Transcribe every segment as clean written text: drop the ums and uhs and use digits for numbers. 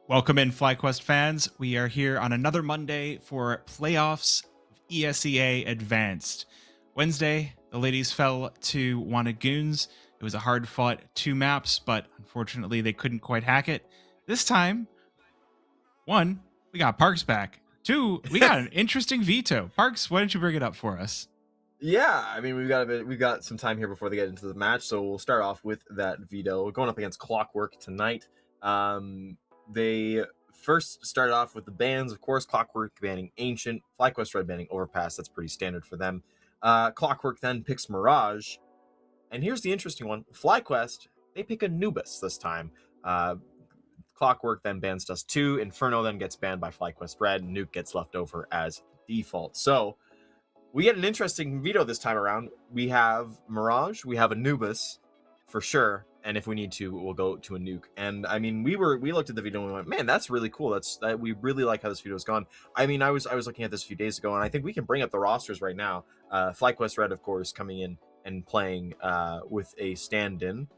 Welcome in, Flyquest fans. We are here on another Monday for playoffs of ESEA Advanced. Wednesday, the ladies fell to Wannagoons. It was a hard-fought 2 maps, but unfortunately they couldn't quite hack it. This time, 1, we got Parks back. 2, we got an interesting veto. Parks, why don't you bring it up for us? Yeah, I mean we've got some time here before they get into the match, so we'll start off with that veto going up against Clockwork tonight. They first started off with the bans, of course. Clockwork banning Ancient, Flyquest Red banning Overpass. That's pretty standard for them. Clockwork then picks Mirage, and here's the interesting one: Flyquest, they pick Anubis this time. Clockwork then bans Dust 2. Inferno then gets banned by Flyquest Red. Nuke gets left over as default. So we get an interesting veto this time around. We have Mirage, we have Anubis for sure, and if we need to, we'll go to a nuke. And I mean, we looked at the veto and we went, man, that's really cool. We really like how this veto has gone. I mean, I was looking at this a few days ago, and I think we can bring up the rosters right now. Flyquest Red, of course, coming in and playing with a stand-in.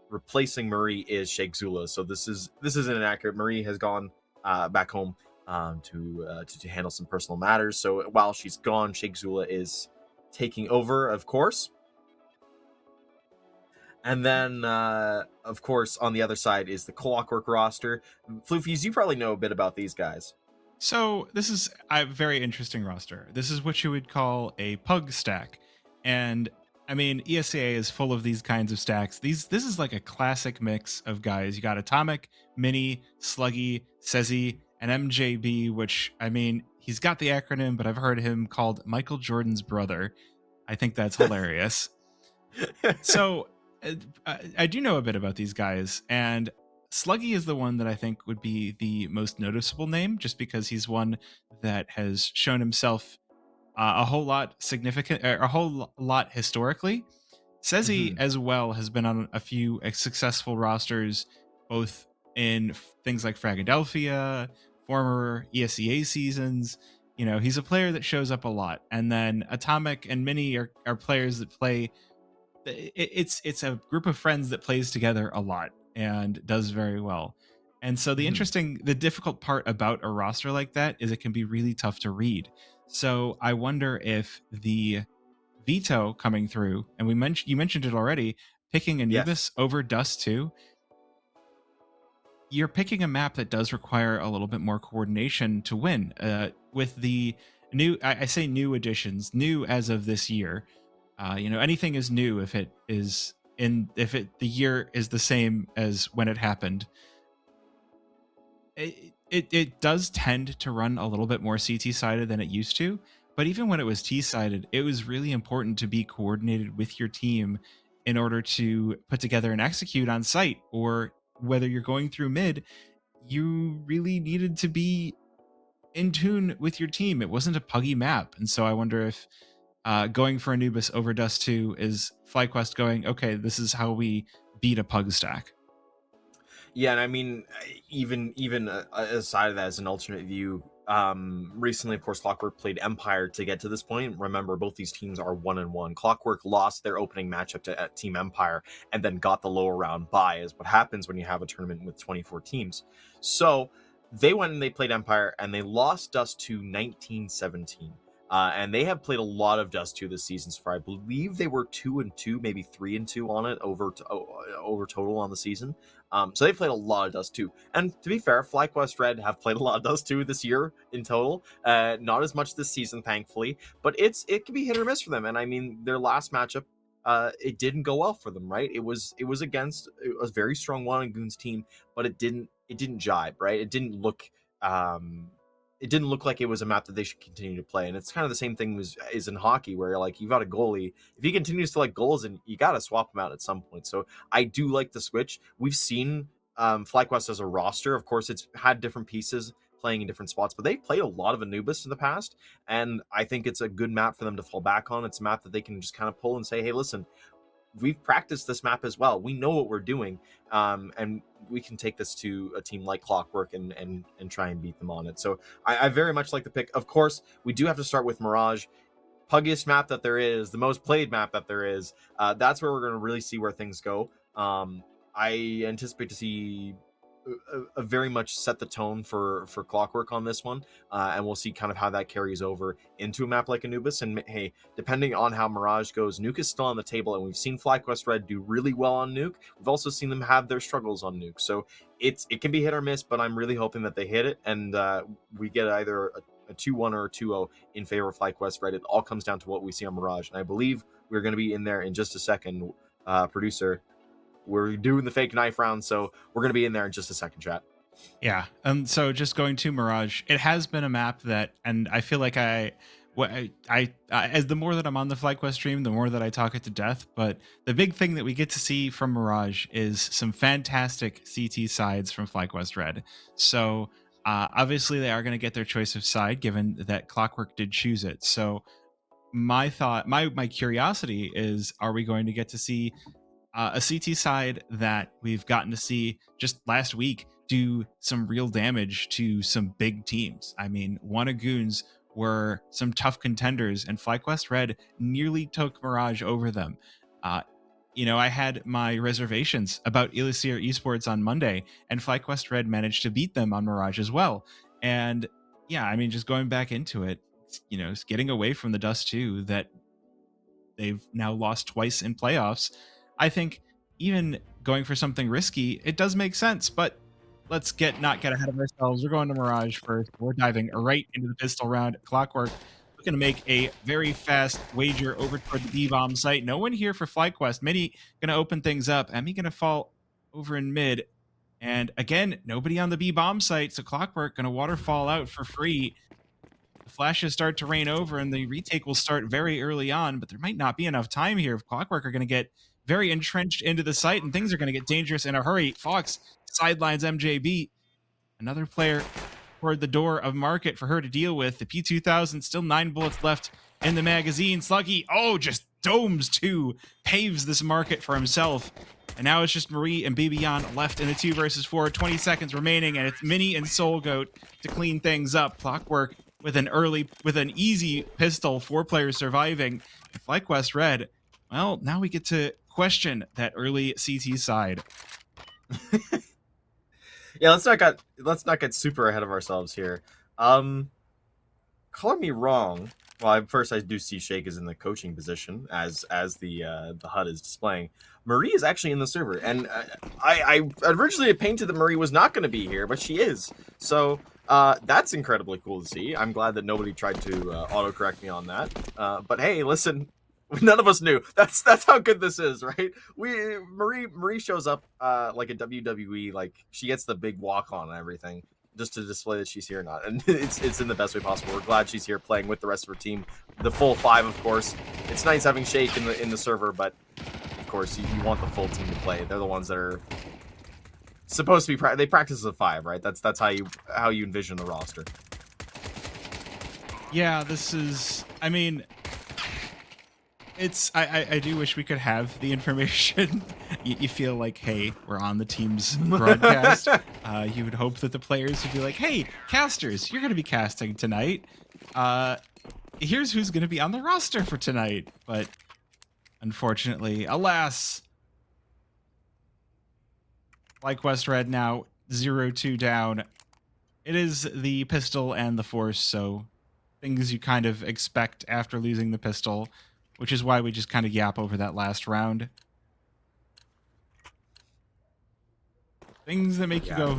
Replacing Marie is Sheikh Zula. So this isn't inaccurate. Marie has gone back home to handle some personal matters. So while she's gone, Sheikh Zula is taking over, of course. And then, of course, on the other side is the Clockwork roster. Floofys, you probably know a bit about these guys. So this is a very interesting roster. This is what you would call a pug stack. And I mean, ESEA is full of these kinds of stacks. This is like a classic mix of guys. You got Atomic, Mini, Sluggy, Sezzy, and MJB, which, I mean, he's got the acronym, but I've heard him called Michael Jordan's brother. I think that's hilarious. So I do know a bit about these guys, and Sluggy is the one that I think would be the most noticeable name, just because he's one that has shown himself a whole lot historically. Sezzy as well has been on a few successful rosters, both in things like Fragadelphia, former ESEA seasons. You know, he's a player that shows up a lot. And then Atomic and Mini are players that play. It's a group of friends that plays together a lot and does very well. And so the difficult part about a roster like that is it can be really tough to read. So I wonder if the veto coming through, and you mentioned it already, picking Anubis over Dust 2, you're picking a map that does require a little bit more coordination to win. With the new, I say new additions, new as of this year. Anything is new if the year is the same as when it happened. It does tend to run a little bit more CT sided than it used to, but even when it was T sided, it was really important to be coordinated with your team in order to put together and execute on site. Or whether you're going through mid, you really needed to be in tune with your team. It wasn't a puggy map, and so I wonder if going for Anubis over Dust 2 is Flyquest going, okay, this is how we beat a pug stack. Yeah, and I mean, even aside of that, as an alternate view, recently, of course, Clockwork played Empire to get to this point. Remember, both these teams are 1-1. Clockwork lost their opening matchup to Team Empire and then got the lower round bye, is what happens when you have a tournament with 24 teams. So they went and they played Empire, and they lost Dust to 1917. And they have played a lot of Dust 2 this season so far. I believe they were 2-2, maybe 3-2 on it over total on the season. So they played a lot of Dust 2. And to be fair, Flyquest Red have played a lot of Dust 2 this year in total. Not as much this season, thankfully, but it can be hit or miss for them. And I mean, their last matchup, it didn't go well for them, right? It was against a very strong Wannagoons team, but it didn't jibe, right? It didn't look like it was a map that they should continue to play. And it's kind of the same thing is in hockey, where like you've got a goalie, if he continues to let goals in, you got to swap him out at some point. So I do like the switch. We've seen Flyquest as a roster. Of course, it's had different pieces playing in different spots, but they've played a lot of Anubis in the past. And I think it's a good map for them to fall back on. It's a map that they can just kind of pull and say, hey, listen, we've practiced this map as well. We know what we're doing, and we can take this to a team like Clockwork and try and beat them on it. So I very much like the pick. Of course, we do have to start with Mirage. Puggiest map that there is, the most played map that there is. That's where we're going to really see where things go. I anticipate to see very much set the tone for Clockwork on this one, and we'll see kind of how that carries over into a map like Anubis. And hey, depending on how Mirage goes, Nuke is still on the table, and we've seen Flyquest Red do really well on Nuke. We've also seen them have their struggles on Nuke, so it can be hit or miss. But I'm really hoping that they hit it, and we get either a 2-1 or a 2-0 in favor of Flyquest Red. It all comes down to what we see on Mirage, and I believe we're going to be in there in just a second. Producer, we're doing the fake knife round, so we're going to be in there in just a second, chat. Yeah. So just going to Mirage, it has been a map that, and I feel like I as the more that I'm on the Flyquest stream, the more that I talk it to death. But the big thing that we get to see from Mirage is some fantastic CT sides from Flyquest Red. So obviously they are going to get their choice of side, given that Clockwork did choose it. So my curiosity is, are we going to get to see a CT side that we've gotten to see just last week do some real damage to some big teams? I mean, Wannagoons were some tough contenders, and Flyquest Red nearly took Mirage over them. I had my reservations about ESEA Esports on Monday, and Flyquest Red managed to beat them on Mirage as well. And yeah, I mean, just going back into it, it's getting away from the dust too, that they've now lost twice in playoffs. I think even going for something risky, it does make sense, but let's not get ahead of ourselves. We're going to Mirage first. We're diving right into the pistol round. Clockwork looking to make a very fast wager over toward the B-bomb site. No one here for Flyquest. Mini going to open things up. Emmy going to fall over in mid. And again, nobody on the B-bomb site, so Clockwork going to waterfall out for free. The flashes start to rain over, and the retake will start very early on, but there might not be enough time here. If Clockwork are going to get very entrenched into the site, and things are going to get dangerous in a hurry. Fox sidelines MJB. Another player toward the door of market for her to deal with. The P2000, still 9 bullets left in the magazine. Sluggy, just domes two, paves this market for himself. And now it's just Marie and Bibian left in the 2 versus 4. 20 seconds remaining, and it's Mini and Soul Goat to clean things up. Clockwork with an easy pistol, 4 players surviving. And Flyquest Red, well, now we get to question that early CT side. Yeah, let's not get super ahead of ourselves here. Color me wrong. Well, first I do see Shake is in the coaching position as the HUD is displaying. Marie is actually in the server, and I originally painted that Marie was not going to be here, but she is. So that's incredibly cool to see. I'm glad that nobody tried to autocorrect me on that. But hey, listen, none of us knew. That's how good this is, right? Marie shows up like a WWE, like she gets the big walk on and everything, just to display that she's here or not. And it's in the best way possible. We're glad she's here playing with the rest of her team. The full 5, of course. It's nice having Shake in the server, but of course you want the full team to play. They're the ones that are supposed to be they practice as a 5, right? That's how you envision the roster. Yeah, this is, I mean, I do wish we could have the information. You feel like, hey, we're on the team's broadcast. You would hope that the players would be like, hey, casters, you're going to be casting tonight. Here's who's going to be on the roster for tonight. But unfortunately, alas, Flyquest Red now 0-2 down. It is the pistol and the force, so things you kind of expect after losing the pistol, which is why we just kind of yap over that last round. Things that make you go,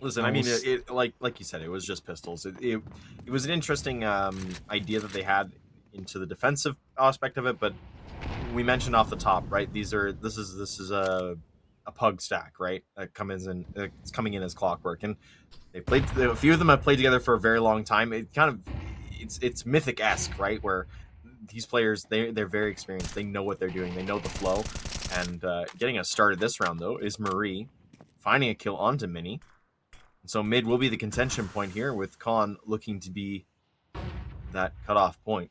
Listen, I mean, it like you said, it was just pistols. It was an interesting idea that they had into the defensive aspect of it, but we mentioned off the top, right? This is a pug stack, right? That it's coming in as Clockwork, and a few of them have played together for a very long time. It's mythic-esque, right? Where these players, they're very experienced. They know what they're doing. They know the flow. And getting us started this round, though, is Marie finding a kill onto Mini. And so mid will be the contention point here, with Khan looking to be that cutoff point.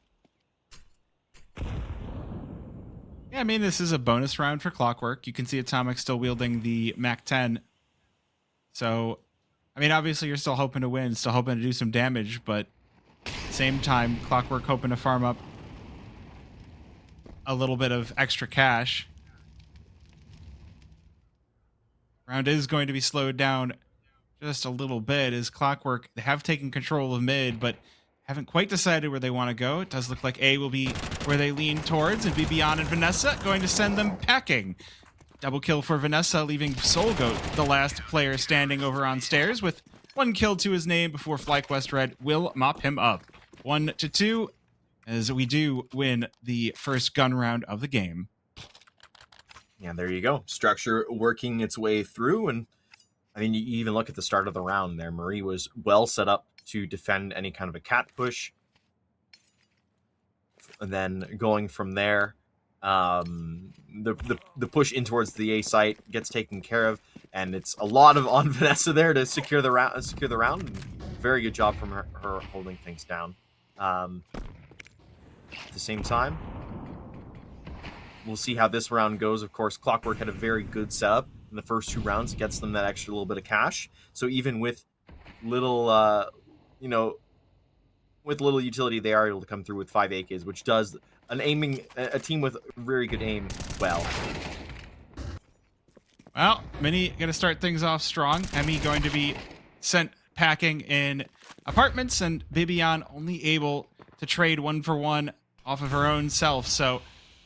Yeah, I mean, this is a bonus round for Clockwork. You can see Atomic still wielding the MAC-10. So, I mean, obviously you're still hoping to win, still hoping to do some damage, but at the same time, Clockwork hoping to farm up a little bit of extra cash. Round is going to be slowed down just a little bit as Clockwork, they have taken control of mid, but haven't quite decided where they want to go. It does look like A will be where they lean towards, and Bibian and Vanessa going to send them packing. Double kill for Vanessa, leaving SoulGoat, the last player standing over on stairs, with 1 kill to his name before Flyquest Red will mop him up. 1-2, as we do win the first gun round of the game. Yeah, there you go. Structure working its way through, and I mean, you even look at the start of the round there. Marie was well set up to defend any kind of a cat push. And then going from there, the push in towards the A site gets taken care of, and it's a lot of on Vanessa there to secure the round. Very good job from her holding things down. At the same time, we'll see how this round goes. Of course, Clockwork had a very good setup in the first 2 rounds, gets them that extra little bit of cash. So even with little, with little utility, they are able to come through with 5 AKs, which does a team with very good aim well. Well, Mini going to start things off strong. Emmy going to be sent packing in apartments, and Bibian only able to trade 1 for 1 off of her own self. So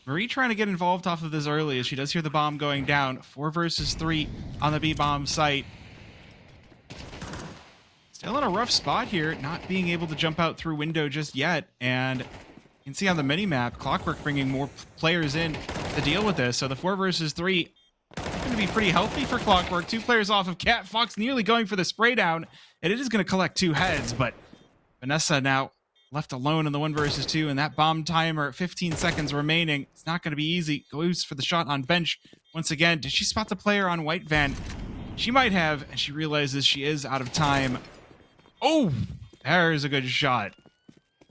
Marie trying to get involved off of this early as she does hear the bomb going down. 4 versus 3 on the B-bomb site. Still in a rough spot here, not being able to jump out through window just yet. And you can see on the mini-map, Clockwork bringing more players in to deal with this. So the 4 versus 3 going to be pretty healthy for Clockwork. 2 players off of Cat. Fox nearly going for the spray down. And it is going to collect 2 heads, but Vanessa now left alone in the 1 versus 2, and that bomb timer, 15 seconds remaining. It's not going to be easy. Goes for the shot on bench once again. Did she spot the player on White Van? She might have, and she realizes she is out of time. Oh, there's a good shot.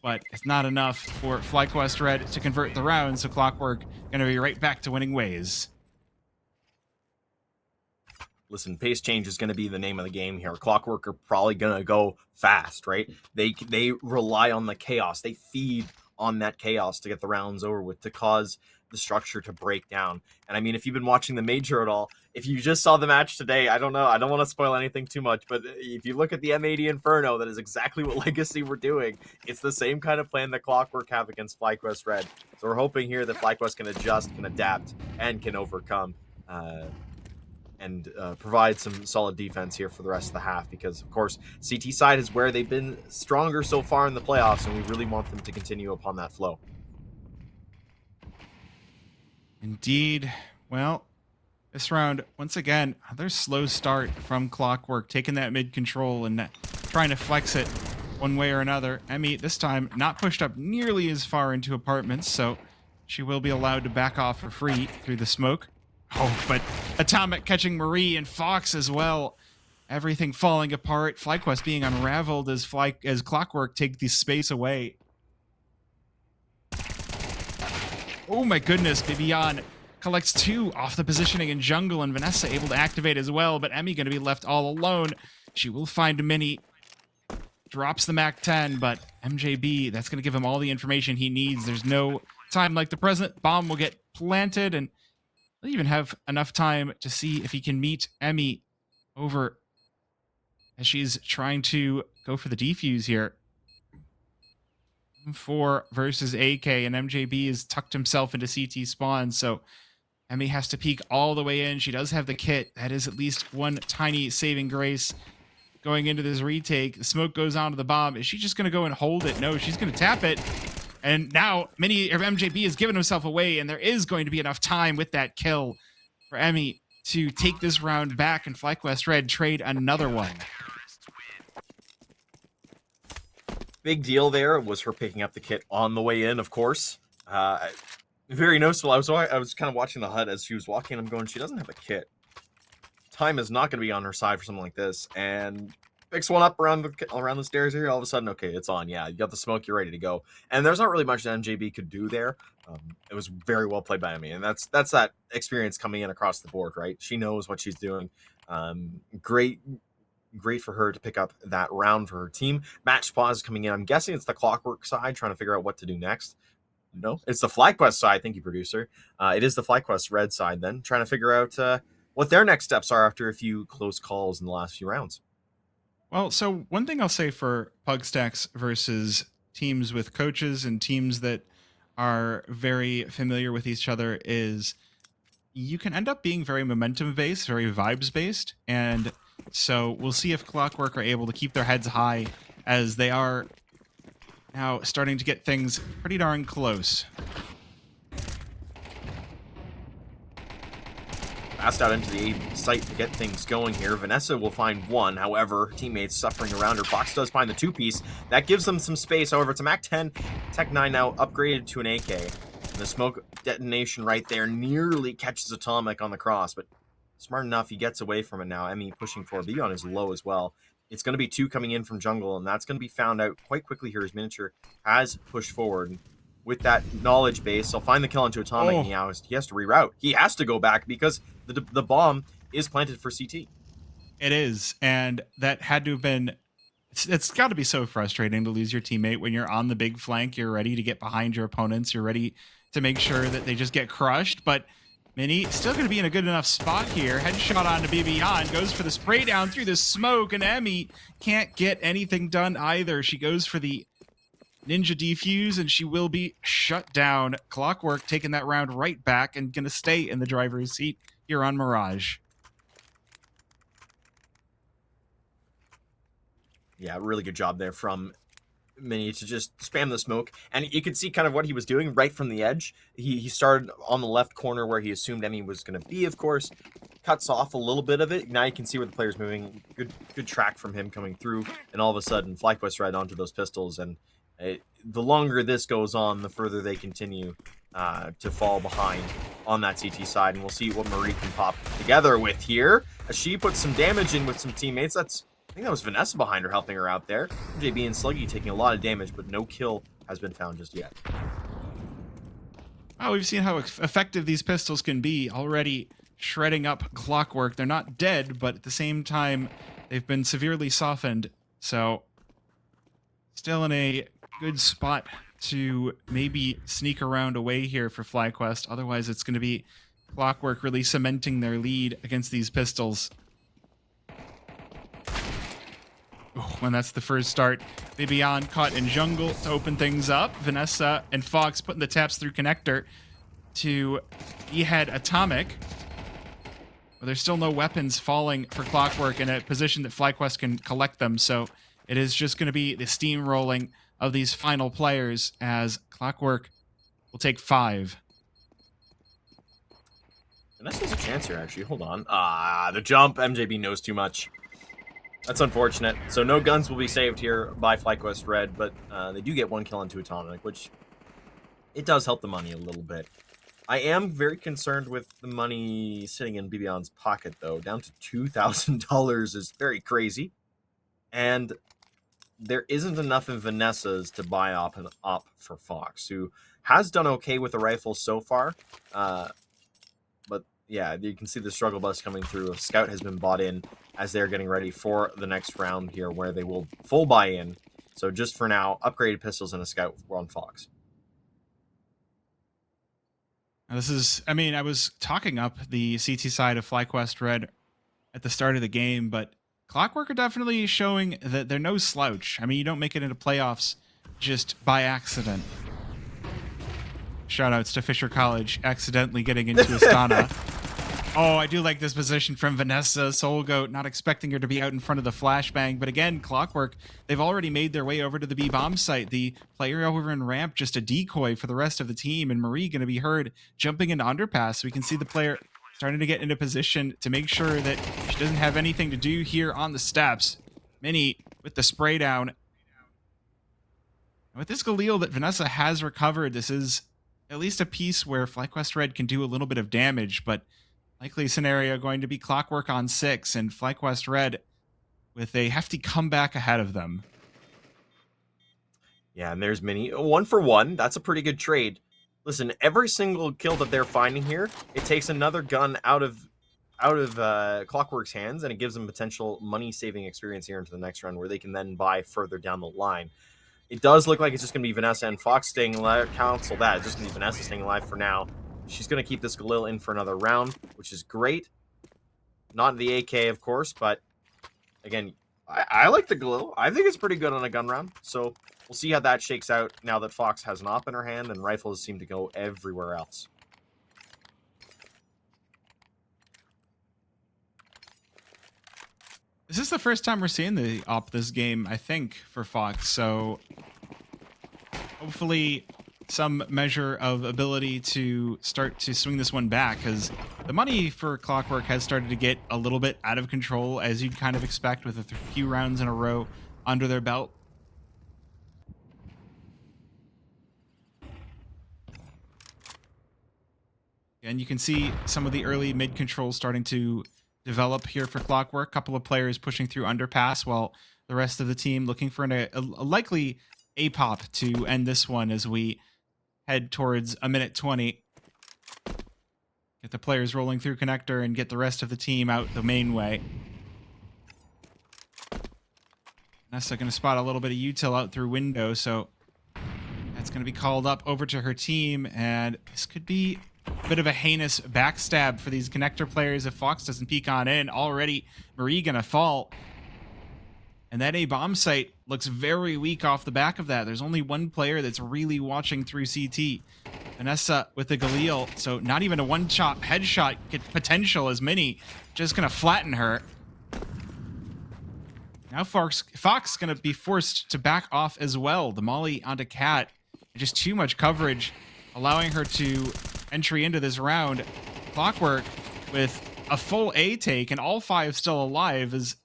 But it's not enough for Flyquest Red to convert the round, so Clockwork going to be right back to winning ways. Listen, pace change is going to be the name of the game here. Clockwork are probably going to go fast, right? They rely on the chaos. They feed on that chaos to get the rounds over with, to cause the structure to break down. And I mean, if you've been watching the major at all, if you just saw the match today, I don't know, I don't want to spoil anything too much, but if you look at the M80 Inferno, that is exactly what Legacy were doing. It's the same kind of plan that Clockwork have against Flyquest Red. So we're hoping here that Flyquest can adjust, can adapt, and can overcome. And provide some solid defense here for the rest of the half, because, of course, CT side is where they've been stronger so far in the playoffs, and we really want them to continue upon that flow. Indeed. Well, this round, once again, another slow start from Clockwork, taking that mid control and trying to flex it one way or another. Emmy, this time, not pushed up nearly as far into apartments, so she will be allowed to back off for free through the smoke. Oh, but Atomic catching Marie and Fox as well. Everything falling apart. Flyquest being unraveled as Clockwork take the space away. Oh my goodness, Bibian collects 2 off the positioning in jungle, and Vanessa able to activate as well, but Emmy going to be left all alone. She will find Mini. Drops the MAC-10, but MJB, that's going to give him all the information he needs. There's no time like the present. Bomb will get planted, and he'll even have enough time to see if he can meet Emmy over as she's trying to go for the defuse here. 4 versus AK, and MJB has tucked himself into CT spawn, so Emmy has to peek all the way in. She does have the kit. That is at least one tiny saving grace going into this retake. The smoke goes onto the bomb. Is she just going to go and hold it? No, she's going to tap it. And now MJB has given himself away, and there is going to be enough time with that kill for Emmy to take this round back, and Flyquest Red trade another one. Big deal there was her picking up the kit on the way in, of course. Very noticeable. I was kind of watching the HUD as she was walking. I'm going, she doesn't have a kit. Time is not going to be on her side for something like this. And picks one up around the stairs here. All of a sudden, okay, it's on. Yeah, you got the smoke. You're ready to go. And there's not really much that MJB could do there. It was very well played by Emmy, and that's that experience coming in across the board, right? She knows what she's doing. Great for her to pick up that round for her team. Match pause coming in. I'm guessing it's the Clockwork side trying to figure out what to do next. No, it's the Flyquest side. Thank you, producer. It is the Flyquest Red side then, trying to figure out what their next steps are after a few close calls in the last few rounds. Well, so one thing I'll say for pug stacks versus teams with coaches and teams that are very familiar with each other is you can end up being very momentum based, very vibes based. And so we'll see if Clockwork are able to keep their heads high as they are now starting to get things pretty darn close. Fast out into the A site to get things going here. Vanessa will find one. However, her teammates suffering around her. Fox does find the two-piece. That gives them some space. However, it's a MAC-10. Tech 9 now upgraded to an AK. And the smoke detonation right there nearly catches Atomic on the cross, but smart enough, he gets away from it now. Emmy pushing for Beyond is low as well. It's going to be two coming in from jungle, and that's going to be found out quite quickly here as Miniature has pushed forward. With that knowledge base, he'll find the kill into Atomic, and he has to reroute. He has to go back because the bomb is planted for CT. It is, and that had to have been... It's got to be so frustrating to lose your teammate when you're on the big flank. You're ready to get behind your opponents. You're ready to make sure that they just get crushed, but Mini still going to be in a good enough spot here. Headshot onto Beyond, goes for the spray down through the smoke, and Emmy can't get anything done either. She goes for the ninja defuse, and she will be shut down. Clockwork taking that round right back and going to stay in the driver's seat here on Mirage. Yeah, really good job there from Mini to just spam the smoke. And you could see kind of what he was doing right from the edge. He started on the left corner where he assumed Emmy was going to be, of course. Cuts off a little bit of it. Now you can see where the player's moving. Good track from him coming through. And all of a sudden, Flyquest right onto those pistols. And the longer this goes on, the further they continue to fall behind on that CT side. And we'll see what Marie can pop together with here. As she puts some damage in with some teammates. I think that was Vanessa behind her helping her out there. JB and Sluggy taking a lot of damage, but no kill has been found just yet. Oh, we've seen how effective these pistols can be, already shredding up Clockwork. They're not dead, but at the same time, they've been severely softened. So, still in a good spot to maybe sneak around away here for Flyquest. Otherwise, it's going to be Clockwork really cementing their lead against these pistols. Oh, and that's the first start. Beyond caught in jungle to open things up. Vanessa and Fox putting the taps through connector to behead Atomic. But there's still no weapons falling for Clockwork in a position that Flyquest can collect them. So it is just going to be the steamrolling of these final players as Clockwork will take 5. Vanessa's a chance here, actually. Hold on. The jump. MJB knows too much. That's unfortunate. So no guns will be saved here by Flyquest Red, but they do get one kill into Atomic, which it does help the money a little bit. I am very concerned with the money sitting in Beyond's pocket, though. Down to $2,000 is very crazy. And there isn't enough in Vanessa's to buy up and up for Fox, who has done okay with the rifle so far. But yeah, you can see the struggle bus coming through. A scout has been bought in as they're getting ready for the next round here, where they will full buy in. So just for now, upgraded pistols and a scout on Fox. This is, I mean, I was talking up the CT side of Flyquest Red at the start of the game, but Clockwork are definitely showing that they're no slouch. I mean, you don't make it into playoffs just by accident. Shoutouts to Fisher College accidentally getting into Astana. Oh, I do like this position from Vanessa. Soul Goat, not expecting her to be out in front of the flashbang. But again, Clockwork, they've already made their way over to the B-bomb site. The player over in ramp, just a decoy for the rest of the team. And Marie going to be heard jumping into underpass. We can see the player starting to get into position to make sure that she doesn't have anything to do here on the steps. Mini with the spray down. With this Galil that Vanessa has recovered, this is at least a piece where Flyquest Red can do a little bit of damage, but likely scenario going to be Clockwork on 6 and Flyquest Red with a hefty comeback ahead of them. Yeah, and there's Mini. 1 for 1. That's a pretty good trade. Listen, every single kill that they're finding here, it takes another gun out of Clockwork's hands, and it gives them potential money-saving experience here into the next round, where they can then buy further down the line. It does look like it's just going to be Vanessa and Fox staying alive. Cancel that. It's just going to be Vanessa staying alive for now. She's going to keep this Galil in for another round, which is great. Not the AK, of course, but again, I like the glow. I think it's pretty good on a gun round. So we'll see how that shakes out now that Fox has an op in her hand and rifles seem to go everywhere else. This is the first time we're seeing the op this game, I think, for Fox. So hopefully some measure of ability to start to swing this one back, because the money for Clockwork has started to get a little bit out of control, as you'd kind of expect with a few rounds in a row under their belt. And you can see some of the early mid controls starting to develop here for Clockwork. A couple of players pushing through underpass, while the rest of the team looking for a likely A-pop to end this one as we head towards a minute 20. Get the players rolling through connector and get the rest of the team out the main way. Nessa going to spot a little bit of util out through window, so that's going to be called up over to her team, and this could be a bit of a heinous backstab for these connector players if Fox doesn't peek on in. Already, Marie going to fall. And that A-bomb site looks very weak off the back of that. There's only one player that's really watching through CT. Vanessa with the Galil, so not even a one-shot headshot potential as Mini just going to flatten her. Now Fox going to be forced to back off as well. The molly onto Cat. Just too much coverage, allowing her to entry into this round. Clockwork with a full A take and all 5 still alive as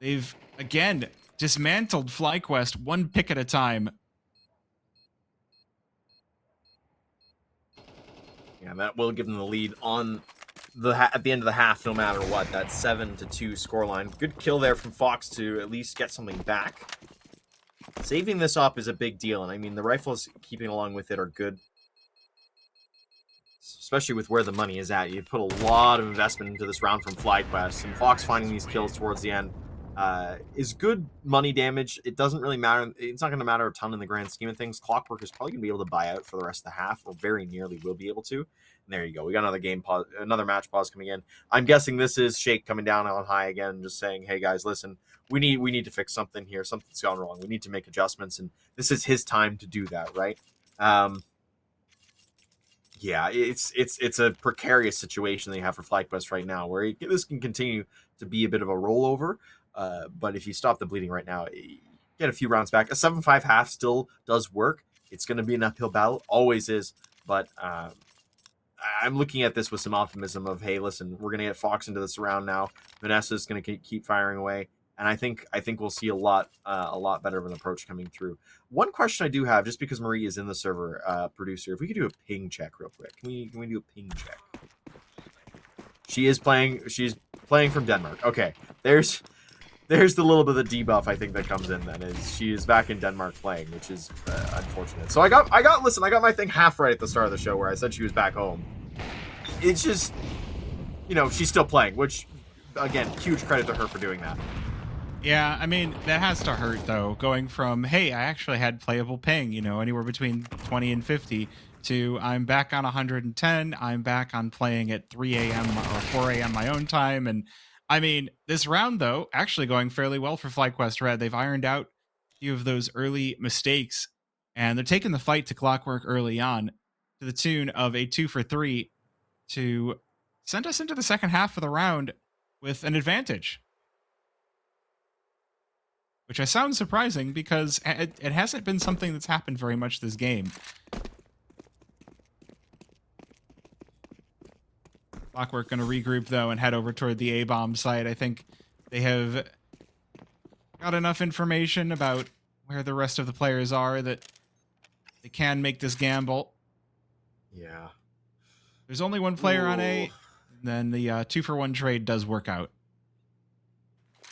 they've, again, dismantled Flyquest one pick at a time. Yeah, that will give them the lead on at the end of the half, no matter what. That 7-2 scoreline. Good kill there from Fox to at least get something back. Saving this up is a big deal, and I mean the rifles keeping along with it are good, especially with where the money is at. You put a lot of investment into this round from Flyquest, and Fox finding these kills towards the end is good money damage. It doesn't really matter. It's not going to matter a ton in the grand scheme of things. Clockwork is probably going to be able to buy out for the rest of the half, or very nearly will be able to. And there you go. We got another game pause, another match pause coming in. I'm guessing this is Shake coming down on high again, just saying, "Hey guys, listen, we need to fix something here. Something's gone wrong. We need to make adjustments, and this is his time to do that, right?" Yeah, it's a precarious situation they have for Flyquest right now, where this can continue to be a bit of a rollover. But if you stop the bleeding right now, get a few rounds back. A 7-5 half still does work. It's going to be an uphill battle, always is. But I'm looking at this with some optimism of, hey, listen, we're going to get Fox into this round now. Vanessa's going to keep firing away, and I think we'll see a lot better of an approach coming through. One question I do have, just because Marie is in the server, producer, if we could do a ping check real quick. Can we do a ping check? She's playing from Denmark. Okay, there's the little bit of the debuff I think that comes in then, is she is back in Denmark playing, which is unfortunate. So I got my thing half right at the start of the show where I said she was back home. It's just, she's still playing, which, again, huge credit to her for doing that. Yeah, I mean, that has to hurt, though, going from, hey, I actually had playable ping, anywhere between 20 and 50, to I'm back on 110, I'm back on playing at 3 a.m. or 4 a.m. my own time, and I mean, this round, though, actually going fairly well for Flyquest Red. They've ironed out a few of those early mistakes, and they're taking the fight to Clockwork early on to the tune of a 2 for 3 to send us into the second half of the round with an advantage. Which I sound surprising because it hasn't been something that's happened very much this game. Clockwork going to regroup, though, and head over toward the A-bomb site. I think they have got enough information about where the rest of the players are that they can make this gamble. Yeah. There's only one player on A, then the 2-for-1 trade does work out.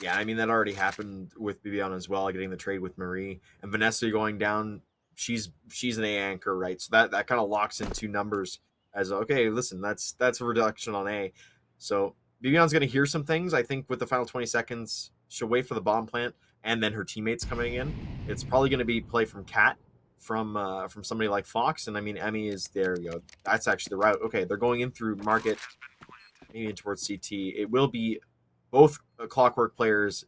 Yeah, I mean, that already happened with Bibiana as well, getting the trade with Marie. And Vanessa going down, she's an A anchor, right? So that kind of locks in 2 numbers as, okay, listen, that's a reduction on A. So Bibiana's going to hear some things. I think with the final 20 seconds, she'll wait for the bomb plant and then her teammates coming in. It's probably going to be play from Cat, from somebody like Fox. And I mean, Emmy is there. You go. That's actually the route. Okay, they're going in through Market. maybe in towards CT. It will be both Clockwork players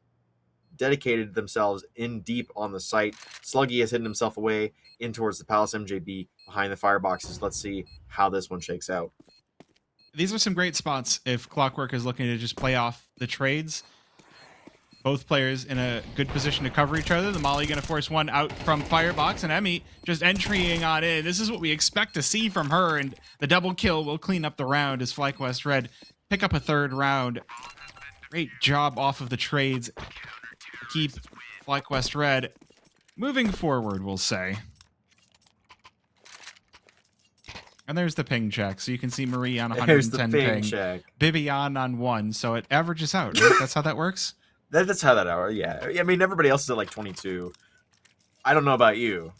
dedicated themselves in deep on the site. Sluggy has hidden himself away in towards the Palace. MJB behind the fireboxes. Let's see how this one shakes out. These are some great spots if Clockwork is looking to just play off the trades. Both players in a good position to cover each other. The Molly going to force one out from Firebox, and Emmy just entrying on in. This is what we expect to see from her, and the double kill will clean up the round as Flyquest Red pick up a third round. Great job off of the trades. Keep Flyquest Red moving forward, we'll say. And there's the ping check, so you can see Marie on 110 ping. Check. Bibian on 1, so it averages out, right? That's how that works? That's how that hour, yeah. I mean, everybody else is at like 22. I don't know about you,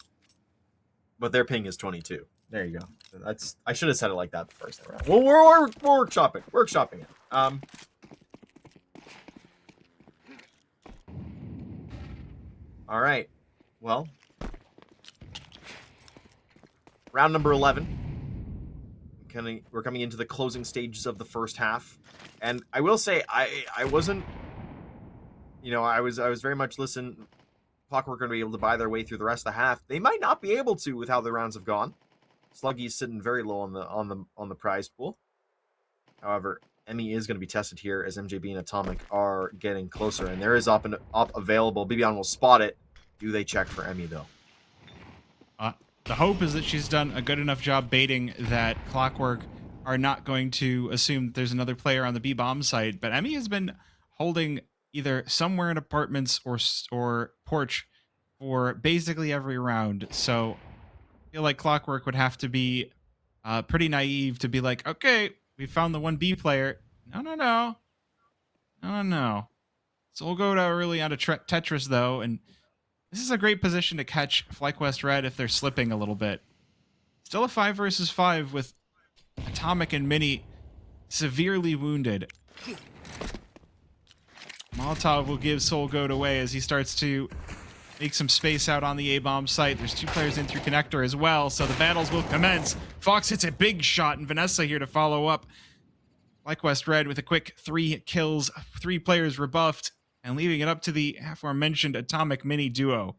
but their ping is 22. There you go. I should have said it like that the first time around. Well, we're workshopping it. All right. Well, round number 11. We're coming into the closing stages of the first half, and I will say I wasn't. I was very much listening. Clockwork going to be able to buy their way through the rest of the half. They might not be able to with how the rounds have gone. Sluggy's sitting very low on the prize pool. However, Emmy is going to be tested here as MJB and Atomic are getting closer, and there is op available. Bibian will spot it. Do they check for Emmy though? The hope is that she's done a good enough job baiting that Clockwork are not going to assume that there's another player on the B-bomb site, but Emmy has been holding either somewhere in apartments or porch for basically every round. So I feel like Clockwork would have to be pretty naive to be like, okay, we found the 1B player. No. So we'll go to really onto Tetris, though, and this is a great position to catch Flyquest Red if they're slipping a little bit. Still a 5 versus 5 with Atomic and Mini severely wounded. Molotov will give Soul Goat away as he starts to make some space out on the A-bomb site. There's 2 players in through connector as well, so the battles will commence. Fox hits a big shot, and Vanessa here to follow up. Flyquest Red with a quick 3 kills, 3 players rebuffed, and leaving it up to the aforementioned Atomic Mini duo.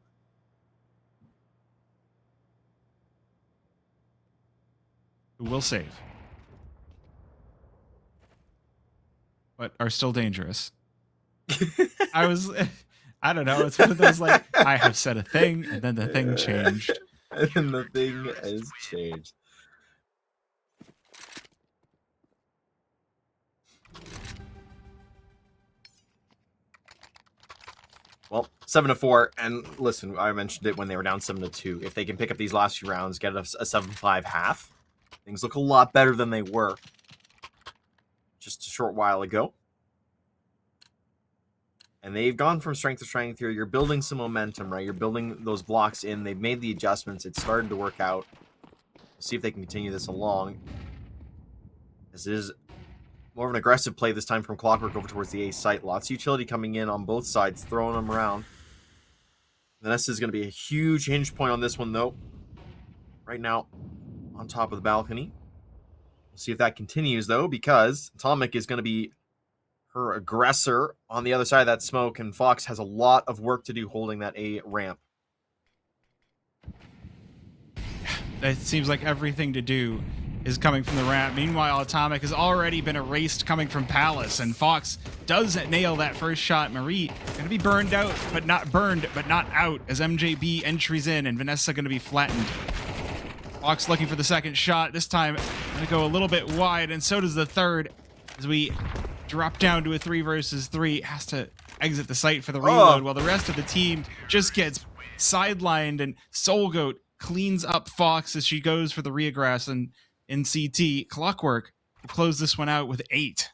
Who will save, but are still dangerous. I don't know, it's one of those like, I have said a thing, and then the thing changed. And then the thing has changed. Well, 7-4, and listen, I mentioned it when they were down 7-2. If they can pick up these last few rounds, get a 7-5 half, things look a lot better than they were just a short while ago. And they've gone from strength to strength here. You're building some momentum, right? You're building those blocks in. They've made the adjustments. It's started to work out. See if they can continue this along. This is more of an aggressive play this time from Clockwork over towards the A site. Lots of utility coming in on both sides, throwing them around. Vanessa is going to be a huge hinge point on this one, though. Right now, on top of the balcony. We'll see if that continues, though, because Atomic is going to be her aggressor on the other side of that smoke, and Fox has a lot of work to do holding that A ramp. It seems like everything to do is coming from the ramp. Meanwhile, Atomic has already been erased coming from Palace, and Fox does nail that first shot. Marie going to be burned out, but not burned, but not out, as MJB entries in, and Vanessa going to be flattened. Fox looking for the second shot. This time, going to go a little bit wide, and so does the third, as we drop down to a 3 versus 3. Has to exit the site for the reload, while the rest of the team just gets sidelined, and Soul Goat cleans up Fox as she goes for the regress, and in CT, Clockwork will close this one out with 8.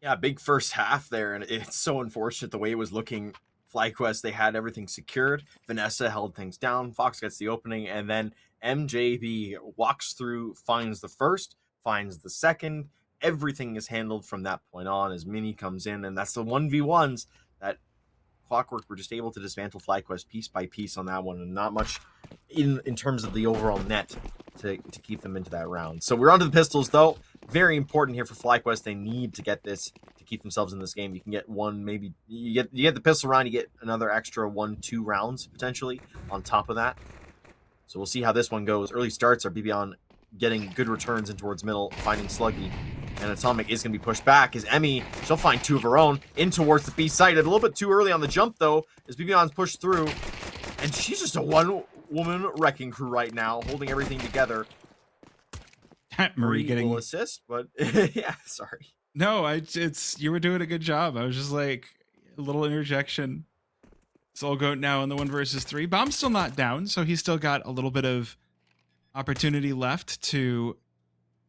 Yeah, big first half there, and it's so unfortunate the way it was looking. Flyquest, they had everything secured. Vanessa held things down. Fox gets the opening, and then MJB walks through, finds the first, finds the second. Everything is handled from that point on as Mini comes in, and that's the 1v1s that Clockwork were just able to dismantle Flyquest piece by piece on that one, and not much in terms of the overall net to keep them into that round. So we're on to the pistols, though. Very important here for Flyquest. They need to get this to keep themselves in this game. You can get one, maybe you get the pistol round, you get another extra 1-2 rounds potentially on top of that. So we'll see how this one goes. Early starts are Bibion getting good returns in towards middle, finding Sluggy. And Atomic is going to be pushed back as Emmy, she'll find 2 of her own in towards the B site. A little bit too early on the jump, though, as Bibion's pushed through. And she's just a one-woman wrecking crew right now, holding everything together. Marie getting will assist, but yeah, sorry. No, you were doing a good job. I was just like a little interjection. Soul Goat now in the 1 versus 3. Bomb's still not down, so he's still got a little bit of opportunity left to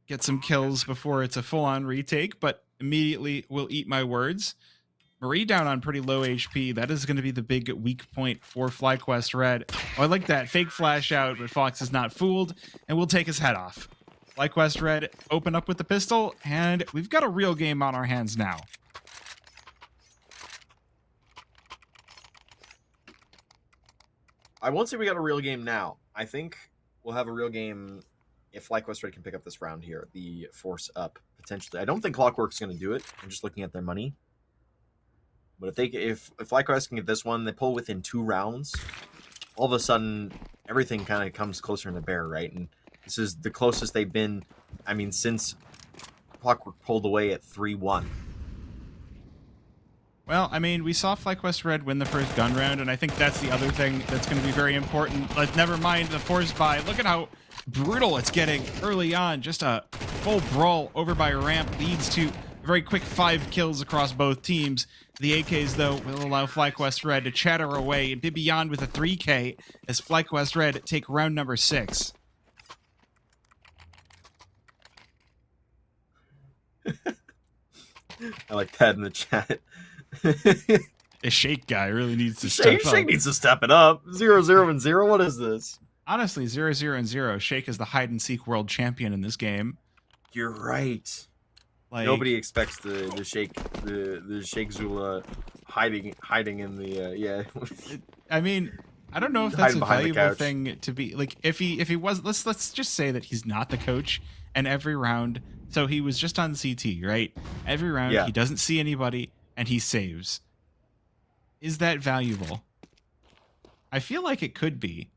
get some kills before it's a full-on retake, but immediately will eat my words. Marie down on pretty low HP. That is going to be the big weak point for Flyquest Red. Oh, I like that. Fake flash out, but Fox is not fooled, and we'll take his head off. Flyquest Red open up with the pistol, and we've got a real game on our hands now. I won't say we got a real game now. I think we'll have a real game if Flyquest Red can pick up this round here. The force up, potentially. I don't think Clockwork's going to do it. I'm just looking at their money. But if Flyquest can get this one, they pull within 2 rounds, all of a sudden, everything kind of comes closer to bear, right? And this is the closest they've been, I mean, since Clockwork pulled away at 3-1. Well, I mean, we saw Flyquest Red win the first gun round, and I think that's the other thing that's going to be very important. Never mind the force buy. Look at how brutal it's getting early on. Just a full brawl over by ramp leads to a very quick 5 kills across both teams. The AKs, though, will allow Flyquest Red to chatter away and be beyond with a 3K as Flyquest Red take round number 6. I like that in the chat. The Shake guy really needs to step up. Shake needs to step it up. 0-0 and 0. What is this? Honestly, 0-0 and 0. Shake is the hide and seek world champion in this game. You're right. Like, nobody expects the Shake Zula hiding in the yeah. I mean, I don't know if that's a valuable thing to be like. If he was, let's just say that he's not the coach, and every round, so he was just on CT, right? Every round, he doesn't see anybody, and he saves. Is that valuable? I feel like it could be,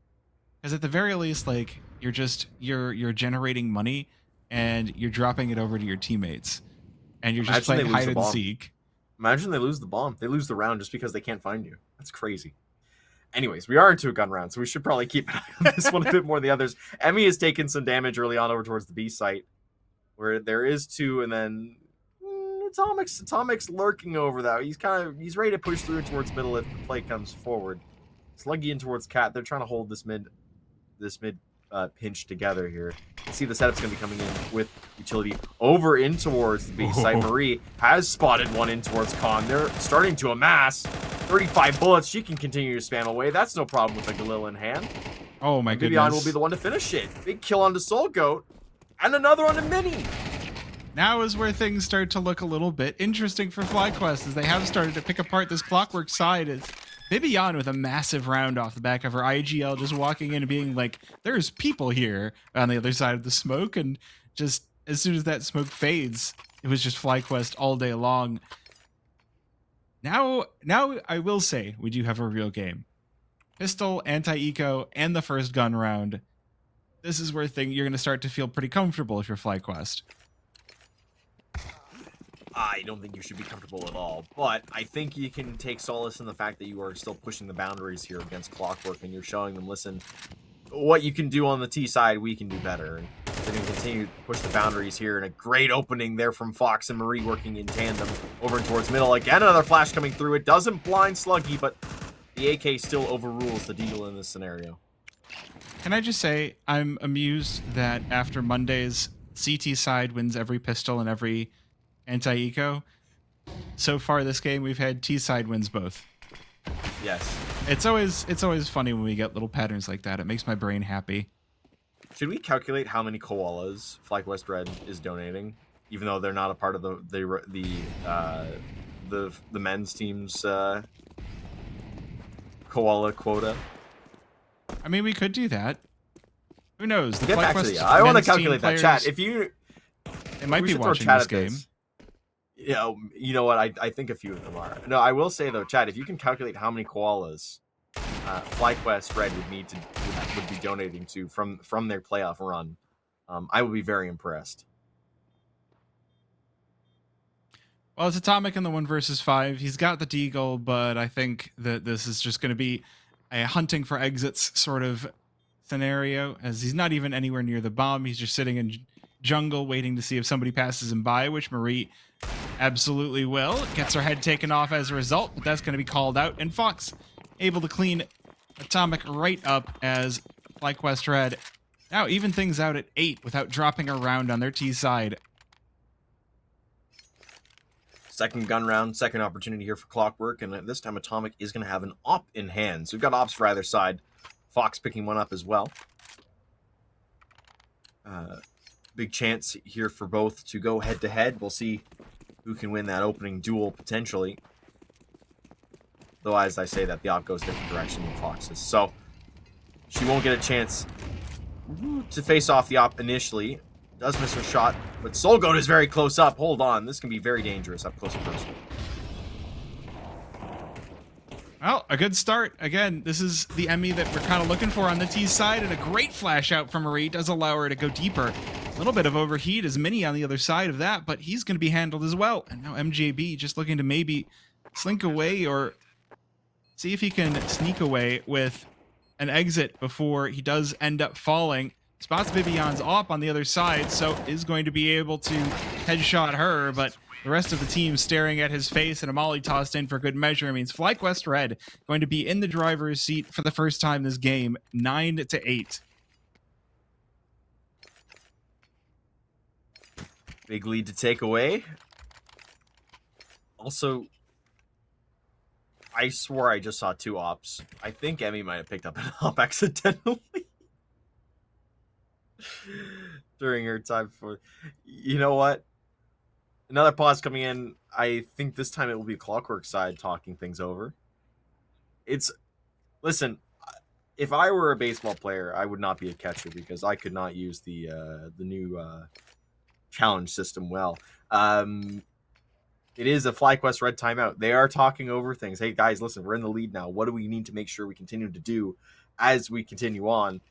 because at the very least, like you're generating money, and you're dropping it over to your teammates, and you're just playing hide and seek. Imagine they lose the bomb. They lose the round just because they can't find you. That's crazy. Anyways, we are into a gun round, so we should probably keep an eye on this one a bit more than the others. Emmy has taken some damage early on over towards the B site, where there is 2, and then Atomic's lurking over that. He's ready to push through towards middle if the play comes forward. Sluggy in towards Cat. They're trying to hold this mid pinch together here. You see the setup's going to be coming in with utility over in towards the B site. Marie has spotted one in towards Con. They're starting to amass. 35 bullets. She can continue to spam away. That's no problem with a Galil in hand. Oh my goodness. Vivian will be the one to finish it. Big kill onto Soul Goat. And another on a Mini. Now is where things start to look a little bit interesting for Flyquest, as they have started to pick apart this Clockwork side. As Bibian with a massive round off the back of her IGL, just walking in and being like, there's people here on the other side of the smoke. And just as soon as that smoke fades, it was just Flyquest all day long. Now I will say we do have a real game. Pistol, anti-eco, and the first gun round. This is where you're going to start to feel pretty comfortable if you're Flyquest. I don't think you should be comfortable at all, but I think you can take solace in the fact that you are still pushing the boundaries here against Clockwork, and you're showing them, listen, what you can do on the T side, we can do better. And they're going to continue to push the boundaries here, and a great opening there from Fox and Marie working in tandem over towards middle. Again, another flash coming through. It doesn't blind Sluggy, but the AK still overrules the deal in this scenario. Can I just say, I'm amused that after Monday's CT side wins every pistol and every anti-eco. So far this game, we've had T side wins both. Yes. It's always funny when we get little patterns like that. It makes my brain happy. Should we calculate how many koalas Flyquest Red is donating, even though they're not a part of the men's team's koala quota? I mean, we could do that. Who knows? Get back to the. I want to calculate that chat. If you, they might be watching this game. You know what? I think a few of them are. No, I will say though, Chad, if you can calculate how many koalas Flyquest Red would be donating to from their playoff run, I will be very impressed. Well, it's Atomic in the 1 versus 5. He's got the Deagle, but I think that this is just going to be a hunting for exits sort of scenario, as he's not even anywhere near the bomb. He's just sitting in jungle waiting to see if somebody passes him by, which Marie absolutely will. Gets her head taken off as a result, but that's going to be called out. And Fox able to clean Atomic right up as Flyquest Red now even things out at 8 without dropping a round on their T side. Second gun round, second opportunity here for Clockwork, and this time Atomic is going to have an op in hand. So we've got ops for either side. Fox picking one up as well. Big chance here for both to go head-to-head. We'll see who can win that opening duel, potentially. Though, as I say that, the op goes different direction than Fox's. So, she won't get a chance to face off the op initially. Does miss her shot, but Soulgoat is very close up. Hold on, this can be very dangerous up close and personal. Well, a good start. Again, this is the Emmy that we're kind of looking for on the T side, and a great flash out from Marie does allow her to go deeper. A little bit of overheat as Mini on the other side of that, but he's going to be handled as well. And now MJB just looking to maybe slink away or see if he can sneak away with an exit before he does end up falling. Spots Vivian's op on the other side, so is going to be able to headshot her, but the rest of the team staring at his face, and a molly tossed in for good measure. It means Flyquest Red going to be in the driver's seat for the first time this game, 9-8. Big lead to take away. Also, I swore I just saw 2 ops. I think Emmy might have picked up an op accidentally. During her time for, you know what? Another pause coming in. I think this time it will be Clockwork side talking things over. Listen, if I were a baseball player, I would not be a catcher because I could not use the new challenge system well. It is a Flyquest Red timeout. They are talking over things. Hey guys, listen, we're in the lead now. What do we need to make sure we continue to do as we continue on?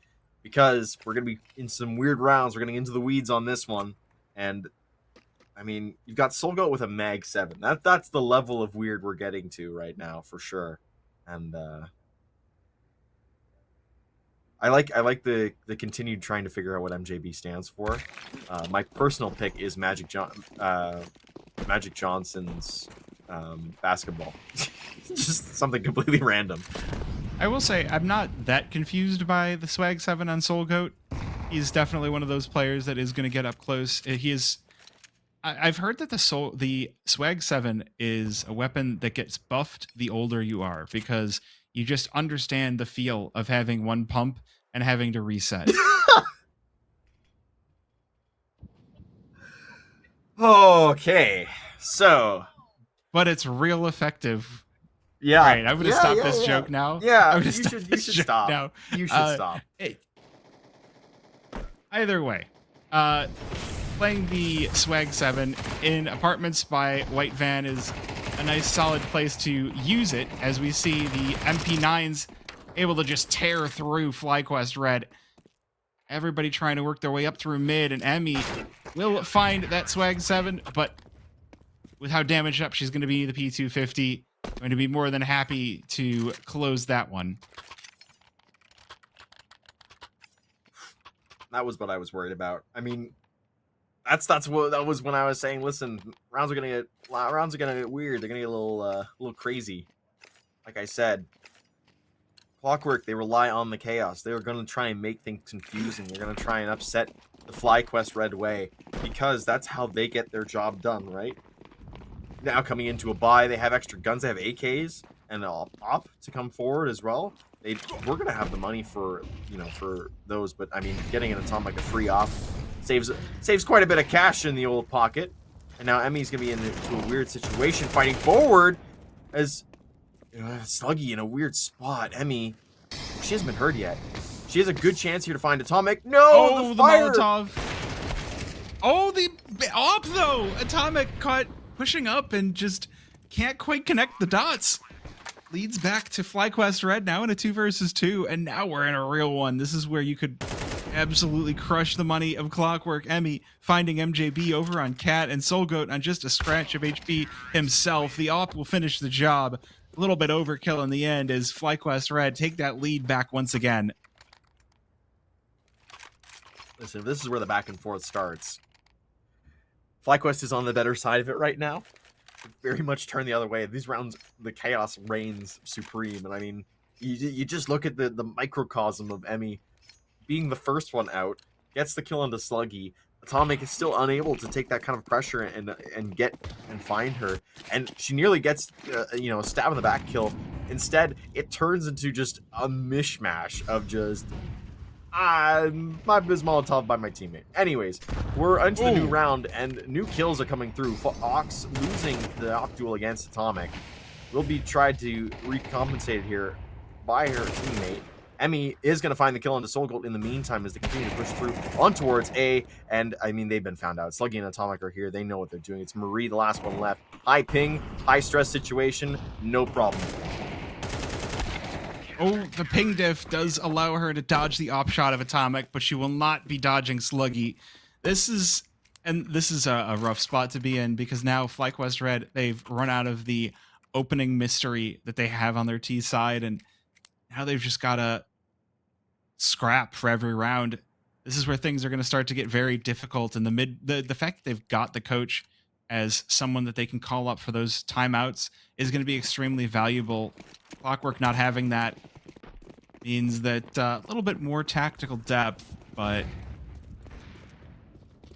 Because we're going to be in some weird rounds. We're getting into the weeds on this one. And, I mean, you've got Soulgoat with a Mag 7. That's the level of weird we're getting to right now, for sure. And I like the continued trying to figure out what MJB stands for. My personal pick is Magic Johnson's basketball. Just something completely random. I will say, I'm not that confused by the Swag 7 on Soulgoat. He's definitely one of those players that is going to get up close. I've heard that the Swag 7 is a weapon that gets buffed the older you are, because you just understand the feel of having one pump and having to reset. Okay, so... But it's real effective. Yeah. All right, I'm going to stop this joke now. Yeah, you should stop. Now. You should stop. Hey. Either way, playing the Swag 7 in Apartments by White Van is a nice solid place to use it, as we see the MP9s able to just tear through Flyquest Red. Everybody trying to work their way up through mid, and Emmy will find that Swag 7, but with how damaged up she's going to be, the P250, going to be more than happy to close that one. That was what I was worried about. I mean, that was when I was saying, listen, rounds are gonna get weird. They're gonna get a little crazy. Like I said, Clockwork, they rely on the chaos. They are gonna try and make things confusing. They're gonna try and upset the Flyquest Red way, because that's how they get their job done, right? Now coming into a buy, they have extra guns. They have AKs and an op to come forward as well. We're gonna have the money for those, but I mean, getting an Atomic a free op saves quite a bit of cash in the old pocket. And now Emmy's gonna be into a weird situation, fighting forward as Sluggy in a weird spot. Emmy, she hasn't been hurt yet. She has a good chance here to find Atomic. No, Oh, the the fire! Molotov. Oh, the op though. Atomic caught pushing up and just can't quite connect the dots. Leads back to Flyquest Red now in a 2 versus 2, and now we're in a real one. This is where you could absolutely crush the money of Clockwork. Emmy finding MJB over on Cat, and Soulgoat on just a scratch of HP himself. The op will finish the job. A little bit overkill in the end as Flyquest Red take that lead back once again. Listen, this is where the back and forth starts. Flyquest is on the better side of it right now. Very much turn the other way. These rounds, the chaos reigns supreme. And I mean, you just look at the microcosm of Emmy being the first one out, gets the kill onto Sluggy. Atomic is still unable to take that kind of pressure and get and find her. And she nearly gets, a stab in the back kill. Instead, it turns into just a mishmash of just... my Molotov by my teammate. Anyways, we're into the new round, and new kills are coming through. Ox losing the op duel against Atomic will be tried to recompensate here by her teammate. Emmy is going to find the kill onto Soulgoat in the meantime as they continue to push through on towards A, and I mean, they've been found out. Sluggy and Atomic are here. They know what they're doing. It's Marie, the last one left. High ping, high stress situation, no problem. Oh, the ping diff does allow her to dodge the op shot of Atomic, but she will not be dodging Sluggy. This is a rough spot to be in because now Flyquest Red, they've run out of the opening mystery that they have on their T side, and now they've just got to scrap for every round. This is where things are going to start to get very difficult in the mid. The fact that they've got the coach as someone that they can call up for those timeouts is going to be extremely valuable. Clockwork not having that means that a little bit more tactical depth, but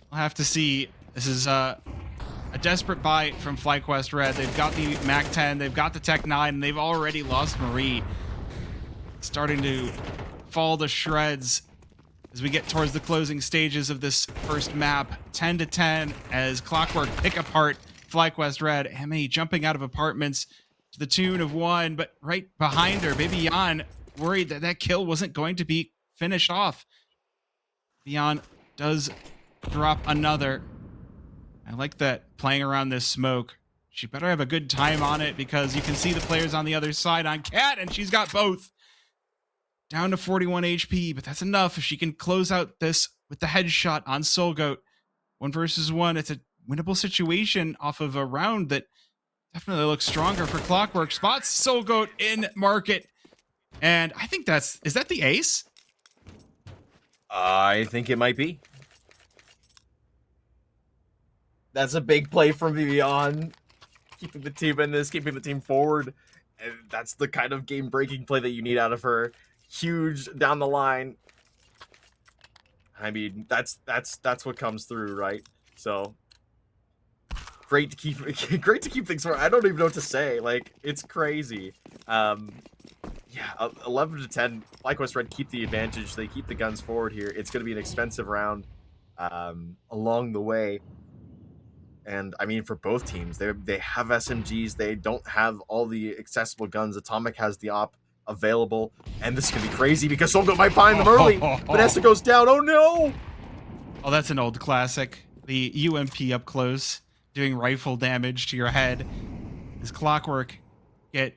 we'll have to see. This is a desperate buy from Flyquest Red. They've got the MAC-10, they've got the Tech 9, and they've already lost Marie. Starting to fall to shreds as we get towards the closing stages of this first map. 10-10 as Clockwork pick apart Flyquest Red. Emmy jumping out of apartments to the tune of 1, but right behind her, Baby Yan worried that that kill wasn't going to be finished off. Yan does drop another. I like that playing around this smoke. She better have a good time on it because you can see the players on the other side on Cat, and she's got both. Down to 41 HP, but that's enough if she can close out this with the headshot on Soulgoat. 1 versus 1. It's a winnable situation off of a round that definitely looks stronger for Clockwork. Spots Soulgoat in market. And I think is that the ace? I think it might be. That's a big play from Vivian. Keeping the team in this, keeping the team forward. And that's the kind of game-breaking play that you need out of her. Huge down the line. I mean, that's what comes through, right? So great to keep things forward. I don't even know what to say. Like, it's crazy. Yeah, 11-10. Flyquest Red keep the advantage. They keep the guns forward here. It's going to be an expensive round along the way. And I mean, for both teams, they have SMGs. They don't have all the accessible guns. Atomic has the op available, and this is gonna be crazy because Soulgoat might find them early. Vanessa goes down. Oh no! Oh, that's an old classic. The UMP up close, doing rifle damage to your head. As Clockwork get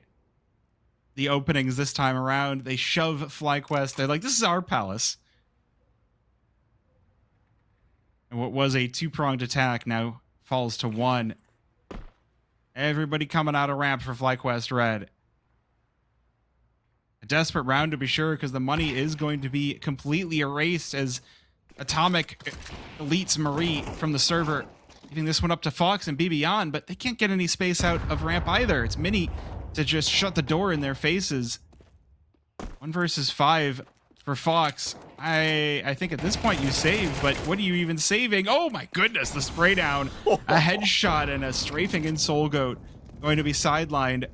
the openings this time around, they shove Flyquest. They're like, this is our palace. And what was a 2-pronged attack now falls to 1. Everybody coming out of ramp for Flyquest Red. A desperate round to be sure, because the money is going to be completely erased as Atomic deletes Marie from the server, leaving this one up to Fox and BB but they can't get any space out of ramp either. It's Minnie to just shut the door in their faces. 1 versus 5 for Fox. I think at this point you save, but what are you even saving? Oh my goodness, the spray down. A headshot and a strafing in Soulgoat. Going to be sidelined.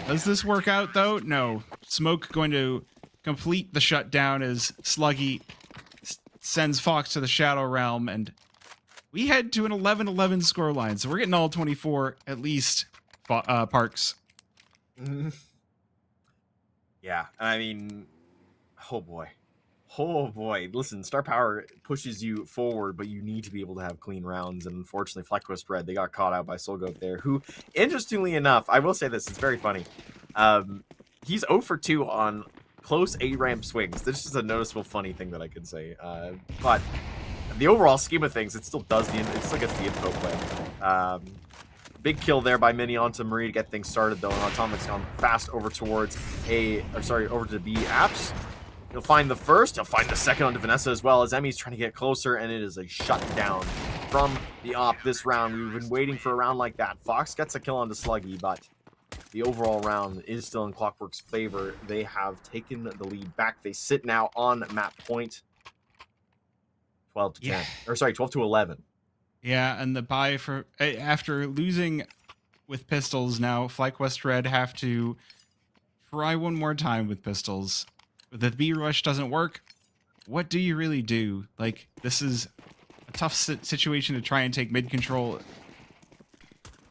Does this work out though? No. Smoke going to complete the shutdown as Sluggy sends Fox to the Shadow Realm, and we head to an 11-11 scoreline. So we're getting all 24 at least, Parks. Yeah, I mean, oh boy. Oh boy. Listen, Star Power pushes you forward, but you need to be able to have clean rounds. And unfortunately, Flyquest Red, they got caught out by Solgoat there, who, interestingly enough, I will say this, it's very funny. He's 0 for 2 on close A-ramp swings. This is a noticeable funny thing that I could say. But the overall scheme of things, it still does it still gets the info play. Big kill there by Mini onto Marie to get things started, though. And Atomic's gone fast over towards over to B apps. He'll find the first. He'll find the second onto Vanessa as well as Emmy's trying to get closer, and it is a shutdown from the op this round. We've been waiting for a round like that. Fox gets a kill onto Sluggy, but the overall round is still in Clockwork's favor. They have taken the lead back. They sit now on map point 12 to 10. Yeah. Or sorry, 12 to 11. Yeah, and the buy for after losing with pistols, now Flyquest Red have to try one more time with pistols. The B rush doesn't work. What do you really do? Like, this is a tough situation to try and take mid control.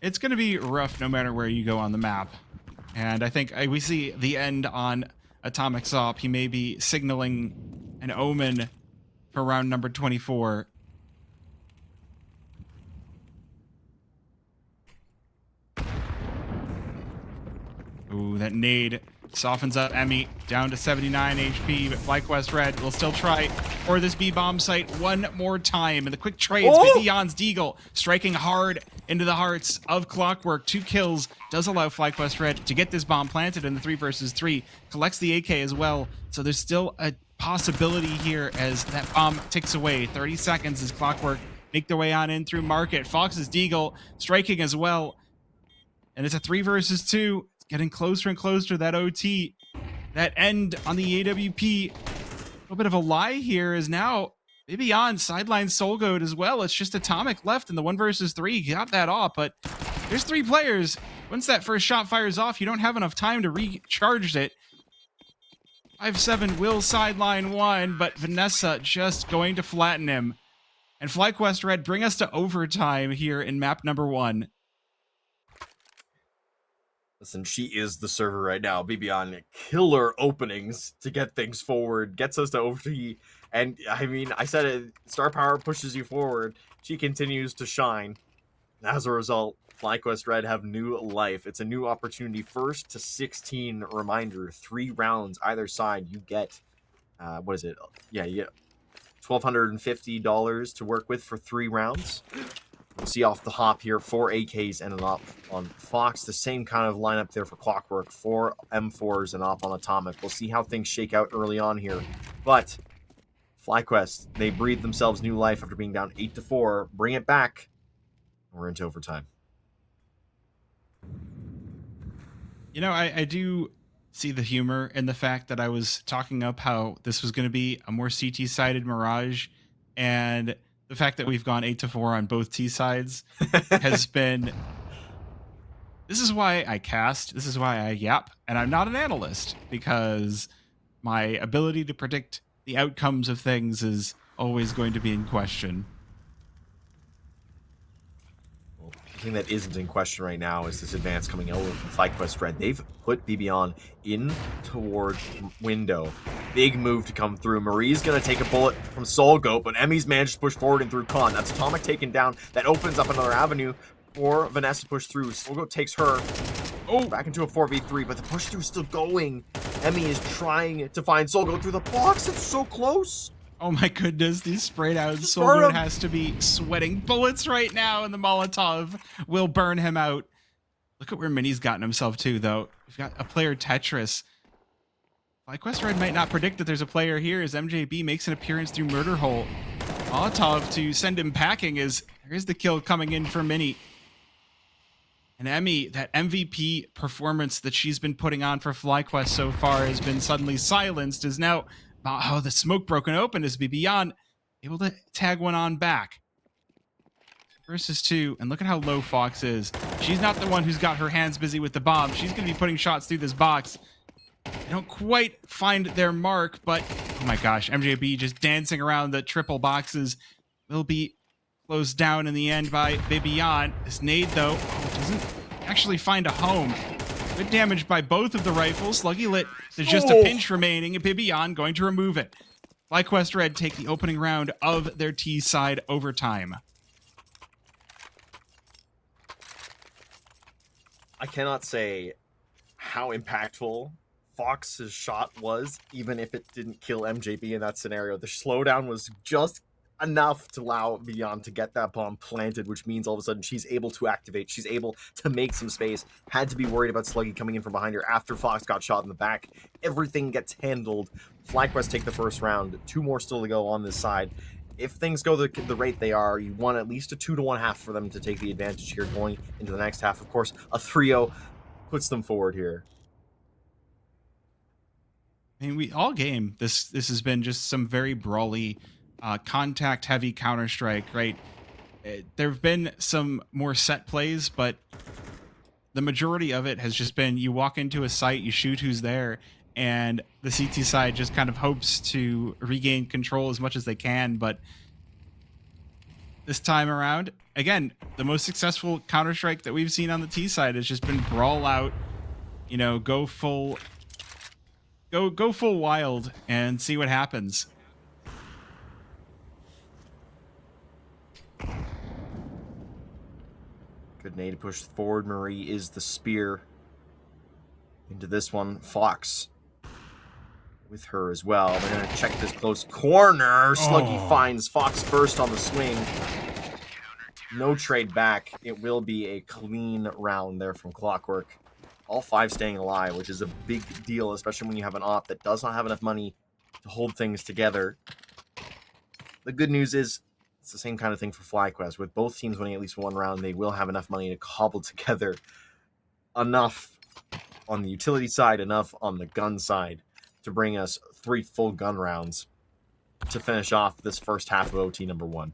It's going to be rough no matter where you go on the map. And I think we see the end on Atomic's op. He may be signaling an omen for round number 24. Ooh, that nade softens up Emmy down to 79 HP, but Flyquest Red will still try for this B-bomb site one more time. And the quick trades, Beyond's Deagle striking hard into the hearts of Clockwork. 2 kills does allow Flyquest Red to get this bomb planted in the 3 versus 3. Collects the AK as well, so there's still a possibility here as that bomb ticks away. 30 seconds as Clockwork make their way on in through Market. Fox's Deagle striking as well. And it's a 3 versus 2. Getting closer and closer to that OT. That end on the AWP. A little bit of a lie here is now maybe on sideline Solgoat as well. It's just Atomic left in the 1 versus 3. Got that off, but there's 3 players. Once that first shot fires off, you don't have enough time to recharge it. 57 will sideline 1, but Vanessa just going to flatten him. And Flyquest Red bring us to overtime here in map number 1. Listen, she is the server right now. Bibian, killer openings to get things forward, gets us to OT. And I mean, I said it, Star Power pushes you forward. She continues to shine. As a result, Flyquest Red have new life. It's a new opportunity. 1st to 16 reminder, 3 rounds either side. You get, what is it? Yeah, you get $1,250 to work with for 3 rounds. We'll see off the hop here, 4 AKs and an op on Fox. The same kind of lineup there for Clockwork. 4 M4s and op on Atomic. We'll see how things shake out early on here. But Flyquest, they breathe themselves new life after being down 8 to 4. Bring it back. We're into overtime. You know, I do see the humor in the fact that I was talking up how this was going to be a more CT-sided Mirage, and the fact that we've gone 8 to 4 on both T sides has been. This is why I cast. This is why I yap, and I'm not an analyst, because my ability to predict the outcomes of things is always going to be in question. Well, the thing that isn't in question right now is this advance coming over from Flyquest Red. They've put Bibian in toward window. Big move to come through. Marie's going to take a bullet from Solgoat, but Emmy's managed to push forward and through Con. That's Atomic taken down. That opens up another avenue for Vanessa to push through. Solgoat takes her back into a 4v3, but the push through is still going. Emmy is trying to find Solgoat through the box. It's so close. Oh my goodness, these sprayed out. Solgoat has to be sweating bullets right now, and the Molotov will burn him out. Look at where Mini's gotten himself to, though. We've got a player Tetris. Flyquest Red might not predict that there's a player here as MJB makes an appearance through Murder Hole. Molotov to send him packing as there's the kill coming in for Mini. And Emmy, that MVP performance that she's been putting on for Flyquest so far has been suddenly silenced, is now, the smoke broken open is Beyond able to tag one on back. Versus 2, and look at how low Fox is. She's not the one who's got her hands busy with the bomb. She's going to be putting shots through this box. They don't quite find their mark, but oh my gosh, MJB just dancing around the triple boxes will be closed down in the end by Bibian. This nade, though, doesn't actually find a home. Good damage by both of the rifles. Sluggy Lit, there's just a pinch remaining, and Bibion going to remove it. Flyquest Red take the opening round of their T side overtime. I cannot say how impactful Fox's shot was, even if it didn't kill MJB in that scenario. The slowdown was just enough to allow Beyond to get that bomb planted, which means all of a sudden she's able to activate. She's able to make some space. Had to be worried about Sluggy coming in from behind her after Fox got shot in the back. Everything gets handled. Flyquest take the first round. 2 more still to go on this side. If things go the rate they are, you want at least a 2-to-1 half for them to take the advantage here going into the next half. Of course, a 3-0 puts them forward here. I mean, all game, this has been just some very brawly, contact-heavy Counter-Strike, right? There have been some more set plays, but the majority of it has just been you walk into a site, you shoot who's there, and the CT side just kind of hopes to regain control as much as they can. But this time around, again, the most successful Counter-Strike that we've seen on the T side has just been brawl out, you know, go full wild and see what happens. Good nade push forward. Marie is the spear into this one. Fox with her as well. They're going to check this close corner. Sluggy finds Fox first on the swing. No trade back. It will be a clean round there from Clockwork. All 5 staying alive, which is a big deal, especially when you have an op that does not have enough money to hold things together. The good news is it's the same kind of thing for Flyquest. With both teams winning at least 1 round, they will have enough money to cobble together enough on the utility side, enough on the gun side to bring us 3 full gun rounds to finish off this first half of OT number 1.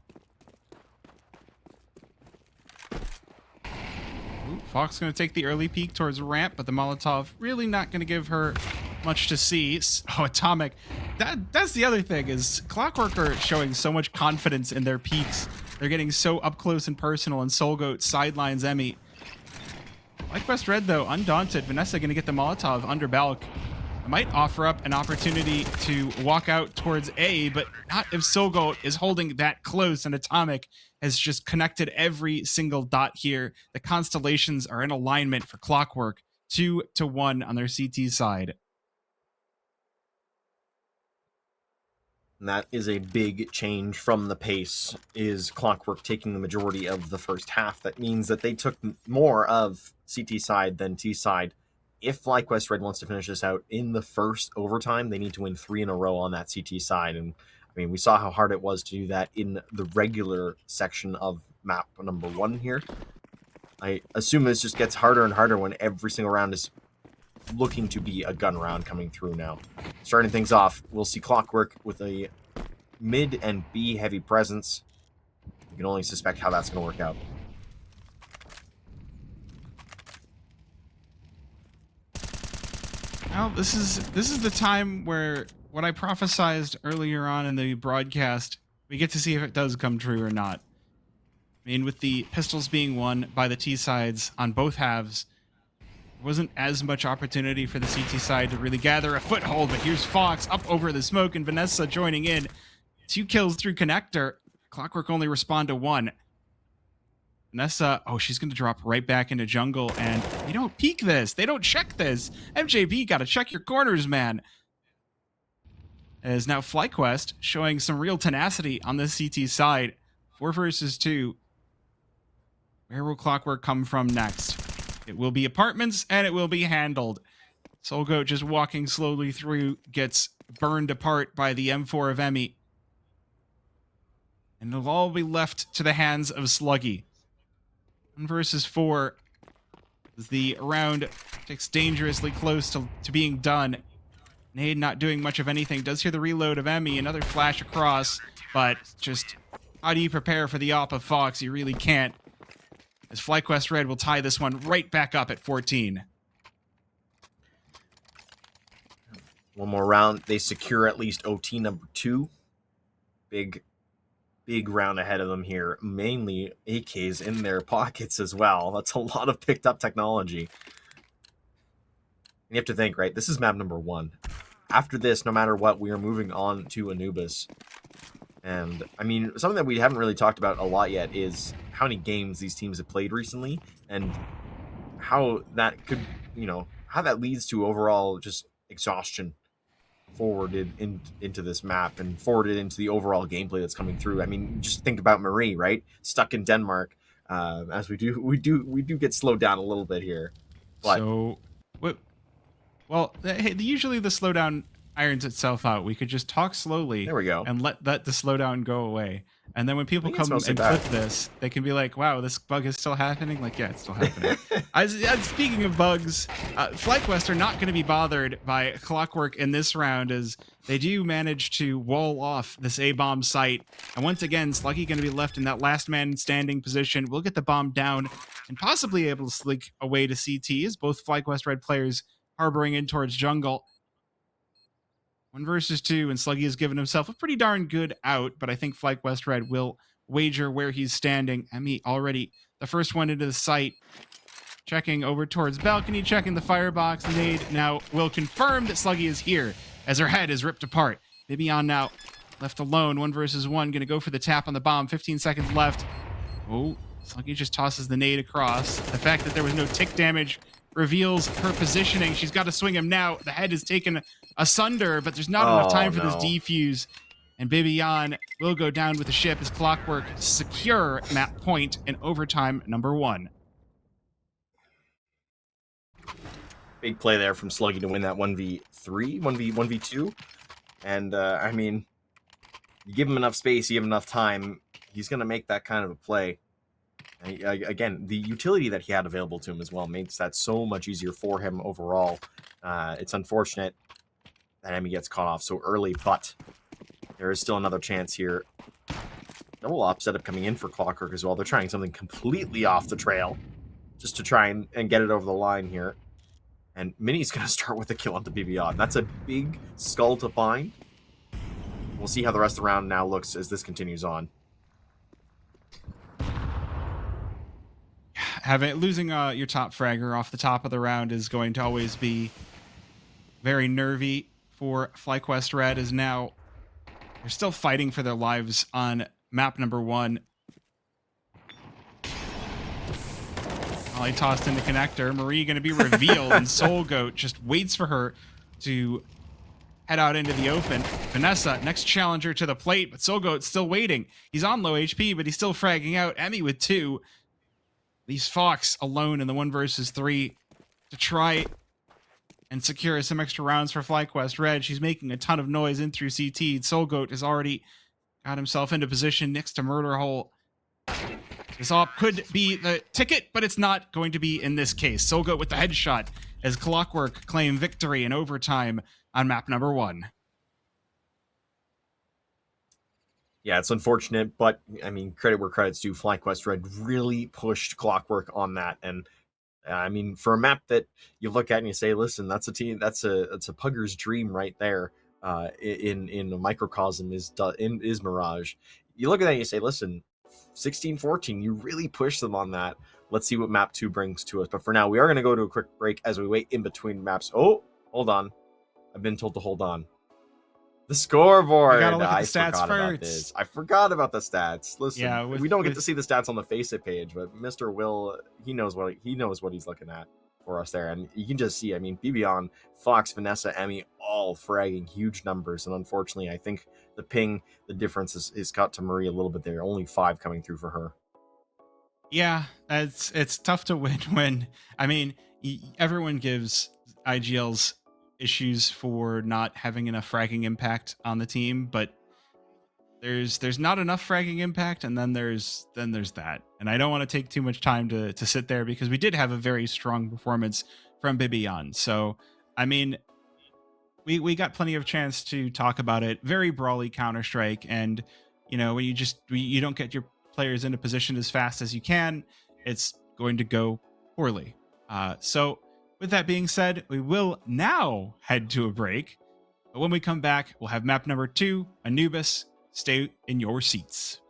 Fox going to take the early peek towards ramp, but the Molotov really not going to give her much to see. Oh, Atomic. That's the other thing, is Clockwork are showing so much confidence in their peaks. They're getting so up close and personal, and Soulgoat sidelines Emmy. Flyquest Red, though, undaunted. Vanessa going to get the Molotov under Balk. Might offer up an opportunity to walk out towards A, but not if Soulgoat is holding that close, and Atomic has just connected every single dot here. The constellations are in alignment for Clockwork, 2-1 on their CT side. And that is a big change from the pace, is Clockwork taking the majority of the first half. That means that they took more of CT side than T side. If Flyquest Red wants to finish this out in the first overtime, they need to win 3 in a row on that CT side. And I mean, we saw how hard it was to do that in the regular section of map number 1 here. I assume this just gets harder and harder when every single round is looking to be a gun round coming through now. Starting things off, we'll see Clockwork with a mid and B heavy presence. You can only suspect how that's going to work out. Well, this is the time where what I prophesized earlier on in the broadcast, we get to see if it does come true or not. I mean, with the pistols being won by the T sides on both halves, there wasn't as much opportunity for the CT side to really gather a foothold, but here's Fox up over the smoke and Vanessa joining in. 2 kills through connector. Clockwork only respond to 1. Vanessa, she's going to drop right back into jungle, and they don't peek this. They don't check this. MJB, got to check your corners, man. As now Flyquest showing some real tenacity on the CT side. 4 versus 2. Where will Clockwork come from next? It will be apartments, and it will be handled. Soulgoat just walking slowly through, gets burned apart by the M4 of Emmy. And it'll all be left to the hands of Sluggy. 1 versus 4. The round takes dangerously close to being done. Nade not doing much of anything. Does hear the reload of Emmy. Another flash across. But just how do you prepare for the op of Fox? You really can't. As Flyquest Red will tie this one right back up at 14. One more round. They secure at least OT number 2. Big round ahead of them here. Mainly AKs in their pockets as well. That's a lot of picked up technology. you have to think, right? This is map number 1. After this, no matter what, we are moving on to Anubis. And I mean, something that we haven't really talked about a lot yet is how many games these teams have played recently, and how that could, how that leads to overall just exhaustion forwarded into this map and forwarded into the overall gameplay that's coming through. I mean, just think about Marie, right? Stuck in Denmark, as we do get slowed down a little bit here, but So, what? Well, hey, usually the slowdown irons itself out. We could just talk slowly there we go. and let the slowdown go away. And then when people think it's come mostly and bad. clip this, they can be like, "Wow, this bug is still happening." Like, yeah, it's still happening. Speaking of bugs, Flyquest are not going to be bothered by Clockwork in this round, as they do manage to wall off this A-bomb site. And once again, Sluggy going to be left in that last man standing position. We'll get the bomb down and possibly able to slink away to CT, as both Flyquest Red players harboring in towards jungle. 1 versus 2, and Sluggy has given himself a pretty darn good out, but I think Flyquest Red will wager where he's standing. Emmy already the first one into the site. Checking over towards balcony, checking the firebox. Nade now will confirm that Sluggy is here as her head is ripped apart. Bibion now left alone, 1 versus 1, gonna go for the tap on the bomb. 15 seconds left. Oh, Sluggy just tosses the nade across. The fact that there was no tick damage reveals her positioning. She's got to swing him now. The head is taken asunder, but there's not enough time for this defuse. And Bibion will go down with the ship as Clockwork secure map point in overtime number 1. Big play there from Sluggy to win that 1v3, 1v2. And, I mean, you give him enough space, you give him enough time, he's going to make that kind of a play. And, again, the utility that he had available to him as well makes that so much easier for him overall. It's unfortunate that Emmy gets caught off so early, but there is still another chance here. Double op setup coming in for Clockwork as well. They're trying something completely off the trail just to try and get it over the line here. And Minnie's going to start with a kill onto Bibion. That's a big skull to find. We'll see how the rest of the round now looks as this continues on. Losing your top fragger off the top of the round is going to always be very nervy for Flyquest Red, as now they're still fighting for their lives on map number 1. Ollie tossed in the connector. Marie going to be revealed, and Soul Goat just waits for her to head out into the open. Vanessa, next challenger to the plate, but Soul Goat's still waiting. He's on low HP, but he's still fragging out. Emmy with 2. Leaves Fox alone in the 1 versus 3 to try and secure some extra rounds for Flyquest Red. She's making a ton of noise in through CT. Soul Goat has already got himself into position next to Murder Hole. This op could be the ticket, but it's not going to be in this case. Soul Goat with the headshot as Clockwork claim victory in overtime on map number 1. Yeah, it's unfortunate, but I mean, credit where credit's due. Flyquest Red really pushed Clockwork on that, and I mean, for a map that you look at and you say, "Listen, that's a team, it's a pugger's dream right there." In a microcosm is Mirage. You look at that and you say, "Listen, 16-14, you really pushed them on that." Let's see what map 2 brings to us. But for now, we are going to go to a quick break as we wait in between maps. Oh, hold on, I've been told to hold on. The scoreboard. We gotta look at the stats about this. I forgot about the stats. Listen, Yeah, we don't get to see the stats on the FACEIT page, but Mr. Will, he knows what he's looking at for us there, and you can just see. I mean, Bibion, Fox, Vanessa, Emmy, all fragging huge numbers, and unfortunately, I think the ping, the difference is got to Marie a little bit there. Only 5 coming through for her. Yeah, it's tough to win when, I mean, everyone gives IGL's issues for not having enough fragging impact on the team, but there's not enough fragging impact, and then there's that. And I don't want to take too much time to sit there, because we did have a very strong performance from Bibion. So I mean, we got plenty of chance to talk about it. Very brawly Counter-Strike, and you know, when you don't get your players into position as fast as you can, it's going to go poorly. So with that being said, we will now head to a break. But when we come back, we'll have map number 2, Anubis. Stay in your seats.